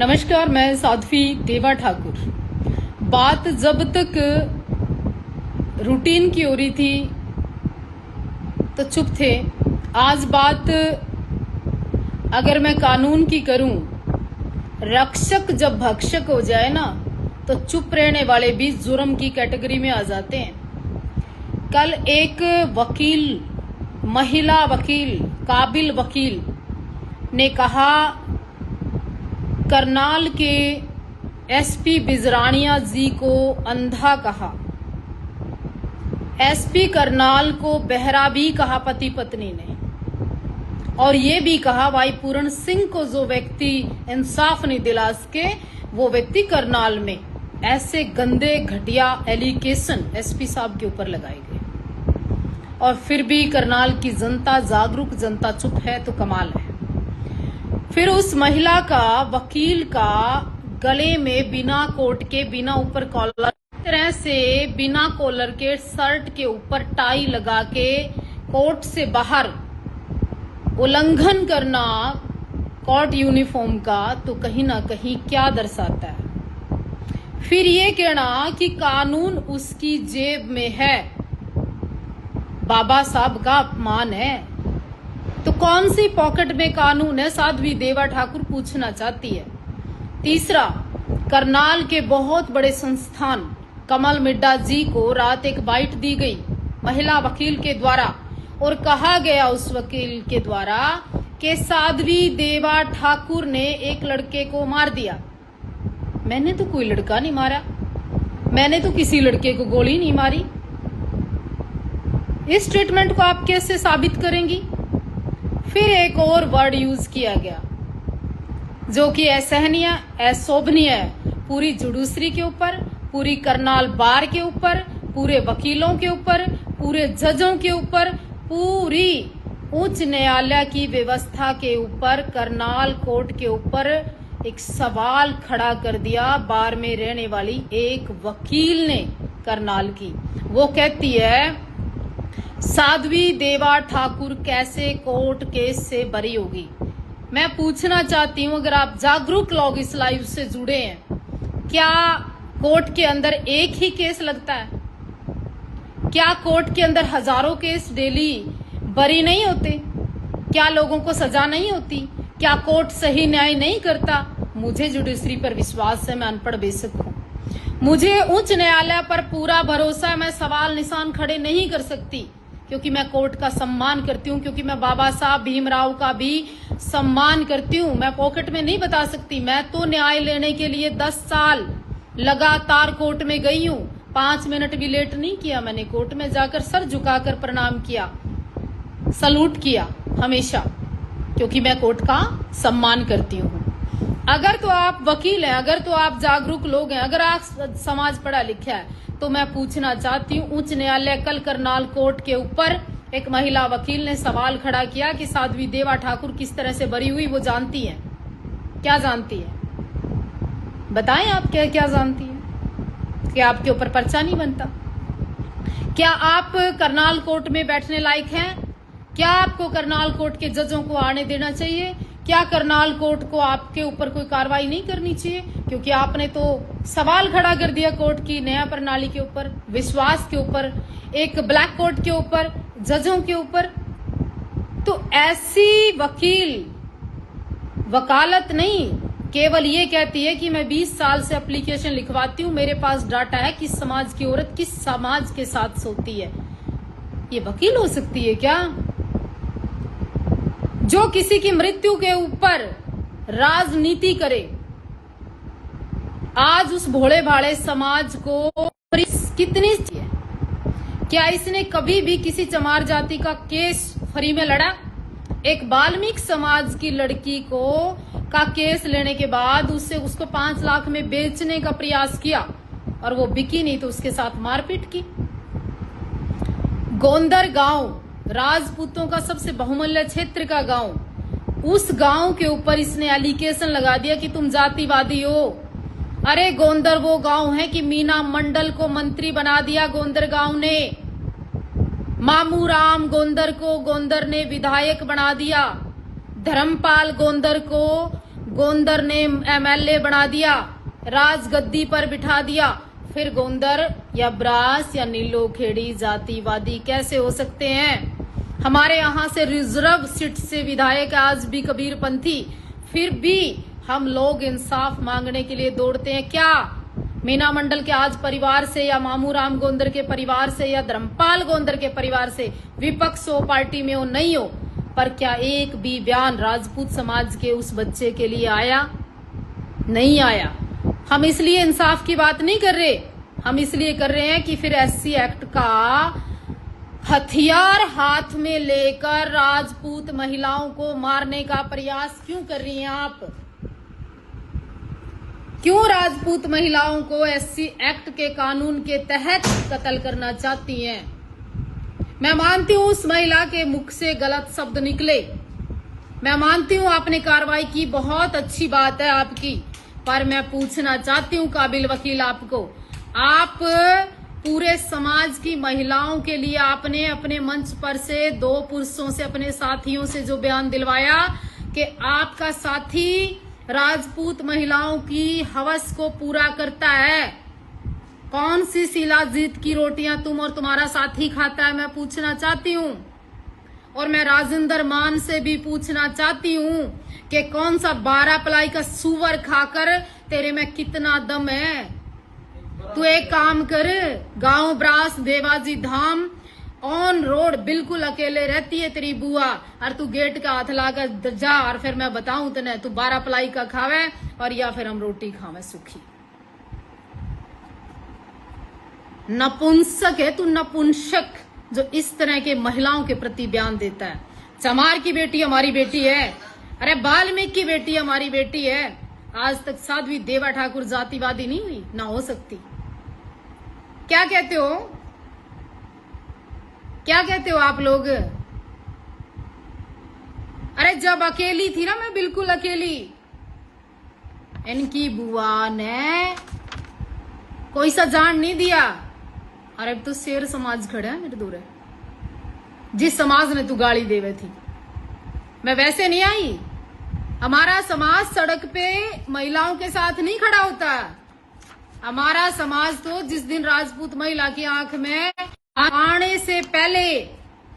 नमस्कार, मैं साध्वी देवा ठाकुर। बात जब तक रूटीन की हो रही थी तो चुप थे। आज बात अगर मैं कानून की करूं, रक्षक जब भक्षक हो जाए ना तो चुप रहने वाले भी जुर्म की कैटेगरी में आ जाते हैं। कल एक वकील, महिला वकील, काबिल वकील ने कहा करनाल के एसपी बिजरानिया जी को अंधा कहा, एसपी करनाल को बहरा भी कहा पति पत्नी ने, और ये भी कहा भाई पूर्ण सिंह को जो व्यक्ति इंसाफ नहीं दिला सके वो व्यक्ति करनाल में। ऐसे गंदे घटिया एलिगेशन एसपी साहब के ऊपर लगाए गए और फिर भी करनाल की जनता, जागरूक जनता चुप है तो कमाल है। फिर उस महिला का, वकील का गले में बिना कोट के, बिना ऊपर कॉलर, तरह से बिना कॉलर के शर्ट के ऊपर टाई लगा के कोर्ट से बाहर उल्लंघन करना कोर्ट यूनिफॉर्म का, तो कहीं ना कहीं क्या दर्शाता है। फिर ये कहना कि कानून उसकी जेब में है, बाबा साहब का अपमान है। तो कौन सी पॉकेट में कानून है, साध्वी देवा ठाकुर पूछना चाहती है। तीसरा, करनाल के बहुत बड़े संस्थान कमल मिड्डा जी को रात एक बाइट दी गई महिला वकील के द्वारा और कहा गया उस वकील के द्वारा कि साध्वी देवा ठाकुर ने एक लड़के को मार दिया। मैंने तो कोई लड़का नहीं मारा, मैंने तो किसी लड़के को गोली नहीं मारी। इस स्टेटमेंट को आप कैसे साबित करेंगी? फिर एक और वर्ड यूज किया गया जो कि असहनीय, अशोभनीय है पूरी जुडिशरी के ऊपर, पूरी करनाल बार के ऊपर, पूरे वकीलों के ऊपर, पूरे जजों के ऊपर, पूरी उच्च न्यायालय की व्यवस्था के ऊपर, करनाल कोर्ट के ऊपर एक सवाल खड़ा कर दिया बार में रहने वाली एक वकील ने करनाल की। वो कहती है साध्वी देवा ठाकुर कैसे कोर्ट केस से बरी होगी। मैं पूछना चाहती हूँ, अगर आप जागरूक लोग इस लाइव से जुड़े हैं, क्या कोर्ट के अंदर एक ही केस लगता है? क्या कोर्ट के अंदर हजारों केस डेली बरी नहीं होते? क्या लोगों को सजा नहीं होती? क्या कोर्ट सही न्याय नहीं करता? मुझे जुडिशरी पर विश्वास है, मैं अनपढ़ बेशक हूँ, मुझे उच्च न्यायालय पर पूरा भरोसा है। मैं सवाल निशान खड़े नहीं कर सकती क्योंकि मैं कोर्ट का सम्मान करती हूँ, क्योंकि मैं बाबा साहब भीमराव का भी सम्मान करती हूँ। मैं पॉकेट में नहीं बता सकती। मैं तो न्याय लेने के लिए 10 साल लगातार कोर्ट में गई हूँ, 5 मिनट भी लेट नहीं किया। मैंने कोर्ट में जाकर सर झुकाकर प्रणाम किया, सलूट किया हमेशा, क्योंकि मैं कोर्ट का सम्मान करती हूँ। अगर तो आप वकील हैं, अगर तो आप जागरूक लोग हैं, अगर आप समाज पढ़ा लिखा है, तो मैं पूछना चाहती हूँ, उच्च न्यायालय कल करनाल कोर्ट के ऊपर एक महिला वकील ने सवाल खड़ा किया कि साध्वी देवा ठाकुर किस तरह से बरी हुई। वो जानती है, क्या जानती है? बताएं आप क्या क्या जानती है? क्या आपके ऊपर पर्चा नहीं बनता? क्या आप करनाल कोर्ट में बैठने लायक हैं? क्या आपको करनाल कोर्ट के जजों को आने देना चाहिए? क्या करनाल कोर्ट को आपके ऊपर कोई कार्रवाई नहीं करनी चाहिए? क्योंकि आपने तो सवाल खड़ा कर दिया कोर्ट की न्याय प्रणाली के ऊपर, विश्वास के ऊपर, एक ब्लैक कोर्ट के ऊपर, जजों के ऊपर। तो ऐसी वकील वकालत नहीं, केवल ये कहती है कि मैं 20 साल से एप्लीकेशन लिखवाती हूँ, मेरे पास डाटा है किस समाज की औरत किस समाज के साथ सोती है। ये वकील हो सकती है क्या? जो किसी की मृत्यु के ऊपर राजनीति करे। आज उस भोले भाले समाज को कितनी चाहिए? क्या इसने कभी भी किसी चमार जाति का केस फ्री में लड़ा? एक वाल्मीकि समाज की लड़की को का केस लेने के बाद उसको 5 लाख में बेचने का प्रयास किया और वो बिकी नहीं तो उसके साथ मारपीट की। गोंदर गांव, राजपूतों का सबसे बहुमूल्य क्षेत्र का गांव, उस गांव के ऊपर इसने एलिगेशन लगा दिया कि तुम जातिवादी हो। अरे गोंदर वो गांव है कि मीना मंडल को मंत्री बना दिया गोंदर गांव ने, मामू राम गोंदर को गोंदर ने विधायक बना दिया, धर्मपाल गोंदर को गोंदर ने एमएलए बना दिया, राजगद्दी पर बिठा दिया, फिर गोंदर या ब्रास या नीलो खेड़ी जातिवादी कैसे हो सकते हैं? हमारे यहाँ से रिजर्व सीट से विधायक आज भी कबीरपंथी, फिर भी हम लोग इंसाफ मांगने के लिए दौड़ते हैं। क्या मीना मंडल के आज परिवार से या मामू राम गोंदर के परिवार से या धर्मपाल गोंदर के परिवार से विपक्ष हो, पार्टी में हो, नहीं हो, पर क्या एक भी बयान राजपूत समाज के उस बच्चे के लिए आया? नहीं आया। हम इसलिए इंसाफ की बात नहीं कर रहे, हम इसलिए कर रहे हैं कि फिर एससी एक्ट का हथियार हाथ में लेकर राजपूत महिलाओं को मारने का प्रयास क्यों कर रही हैं आप? क्यों राजपूत महिलाओं को एससी एक्ट के कानून के तहत कत्ल करना चाहती हैं? मैं मानती हूं उस महिला के मुख से गलत शब्द निकले, मैं मानती हूं आपने कार्रवाई की, बहुत अच्छी बात है आपकी, पर मैं पूछना चाहती हूं काबिल वकील आपको, आप पूरे समाज की महिलाओं के लिए आपने अपने मंच पर से 2 पुरुषों से, अपने साथियों से जो बयान दिलवाया कि आपका साथी राजपूत महिलाओं की हवस को पूरा करता है, कौन सी शिलाजीत की रोटियां तुम और तुम्हारा साथी खाता है, मैं पूछना चाहती हूं। और मैं राजेंद्र मान से भी पूछना चाहती हूं कि कौन सा 12 पलाई का सुअर खाकर तेरे में कितना दम है। तू एक काम कर, गांव ब्रास देवाजी धाम ऑन रोड बिल्कुल अकेले रहती है तेरी बुआ, और तू गेट का हाथ लाकर जा, और फिर मैं बताऊं तने, तू 12 पलाई का खावे और या फिर हम रोटी खावे सूखी। नपुंसक है तू, नपुंसक, जो इस तरह के महिलाओं के प्रति बयान देता है। चमार की बेटी हमारी बेटी है, अरे वाल्मीकि की बेटी हमारी बेटी है, आज तक साध्वी देवा ठाकुर जातिवादी नहीं हुई, ना हो सकती। क्या कहते हो, क्या कहते हो आप लोग? अरे जब अकेली थी ना, मैं बिल्कुल अकेली, इनकी बुआ ने कोई सा जान नहीं दिया। अरे अब तो शेर समाज खड़ा है मेरे दूर, जिस समाज ने तू गाली देवे थी, मैं वैसे नहीं आई। हमारा समाज सड़क पे महिलाओं के साथ नहीं खड़ा होता। हमारा समाज तो जिस दिन राजपूत महिला की आंख में आने से पहले,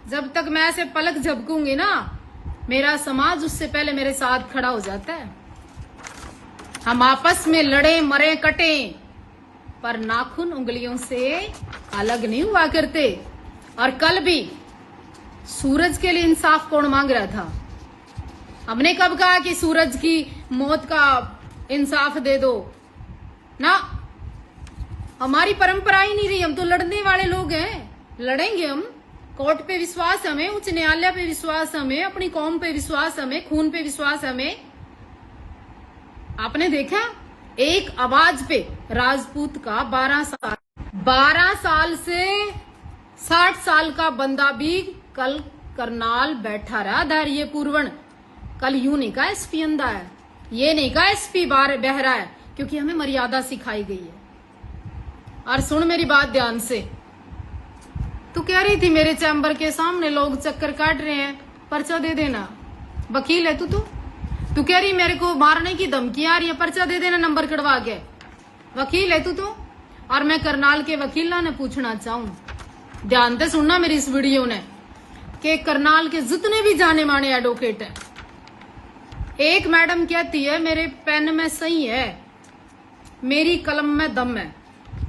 जब तक मैं ऐसे पलक झपकूंगी ना, मेरा समाज उससे पहले मेरे साथ खड़ा हो जाता है। हम आपस में लड़े मरे कटे, पर नाखून उंगलियों से अलग नहीं हुआ करते। और कल भी सूरज के लिए इंसाफ कौन मांग रहा था? हमने कब कहा कि सूरज की मौत का इंसाफ दे दो? ना, हमारी परंपरा ही नहीं रही, हम तो लड़ने वाले लोग हैं, लड़ेंगे हम। कोर्ट पे विश्वास हमें, उच्च न्यायालय पे विश्वास हमें, अपनी कौम पे विश्वास हमें, खून पे विश्वास हमें। आपने देखा एक आवाज पे राजपूत का 12 साल से 60 साल का बंदा भी कल करनाल बैठा रहा धैर्य पूर्वण। कल यूं नहीं कहा एसपी अंधा है, ये नहीं कहा एसपी बहरा है, क्योंकि हमें मर्यादा सिखाई गई है। और सुन मेरी बात ध्यान से, तू कह रही थी मेरे चैम्बर के सामने लोग चक्कर काट रहे हैं, पर्चा दे देना, वकील है तू कह रही मेरे को मारने की धमकी आ रही है, पर्चा दे देना नंबर कटवा के, वकील है तू तो। और मैं करनाल के वकीला ने पूछना चाहूं, ध्यान से सुनना मेरी इस वीडियो ने, कि करनाल के जितने भी जाने माने एडवोकेट है, एक मैडम कहती है मेरे पेन में सही है, मेरी कलम में दम है।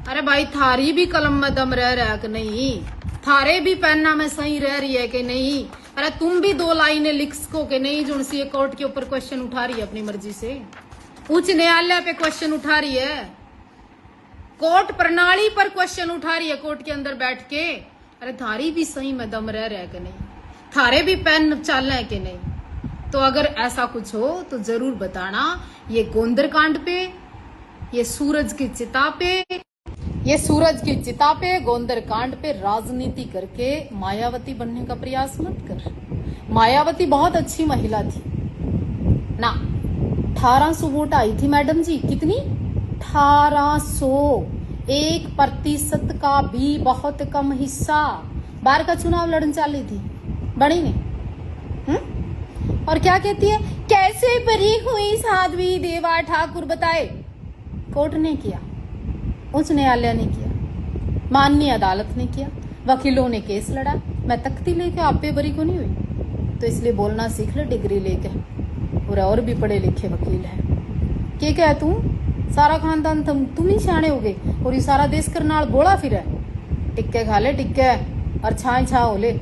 अरे भाई, थारी भी कलम में दम रह रहा है कि नहीं? थारे भी पेना में सही रह रही है कि नहीं? अरे तुम भी 2 लाइनें लिख सको कि नहीं? जो सी कोर्ट के ऊपर क्वेश्चन उठा रही है अपनी मर्जी से, उच्च न्यायालय पे क्वेश्चन उठा रही है, कोर्ट प्रणाली पर क्वेश्चन उठा रही है कोर्ट के अंदर बैठ के। अरे थारी भी सही में दम रह रहा है कि नहीं? थारे भी पेन चल रहे हैं कि नहीं? तो अगर ऐसा कुछ हो तो जरूर बताना। ये गोंदर कांड पे, ये सूरज की चिता पे गोंदर कांड पे राजनीति करके मायावती बनने का प्रयास मत कर। मायावती बहुत अच्छी महिला थी ना। 1800 वोट आई थी मैडम जी, कितनी? 1800, 1% का भी बहुत कम हिस्सा। बार का चुनाव लड़न चाली थी, बड़ी ने और क्या कहती है, कैसे बरी हुई साध्वी देवा ठाकुर बताए। कोर्ट ने किया, उच्च न्यायालय ने किया, माननीय अदालत ने किया, वकीलों ने केस लड़ा। मैं तख्ती लेके आप पे बरी को नहीं हुई, तो इसलिए बोलना सीख ले डिग्री लेके। और भी पढ़े लिखे वकील हैं। के क्या तू सारा खानदान तुम ही सियाने हो गए और ये सारा देश करनाल बोला फिर है। टिक्के खा ले टिक्के और छाए छा हो ले।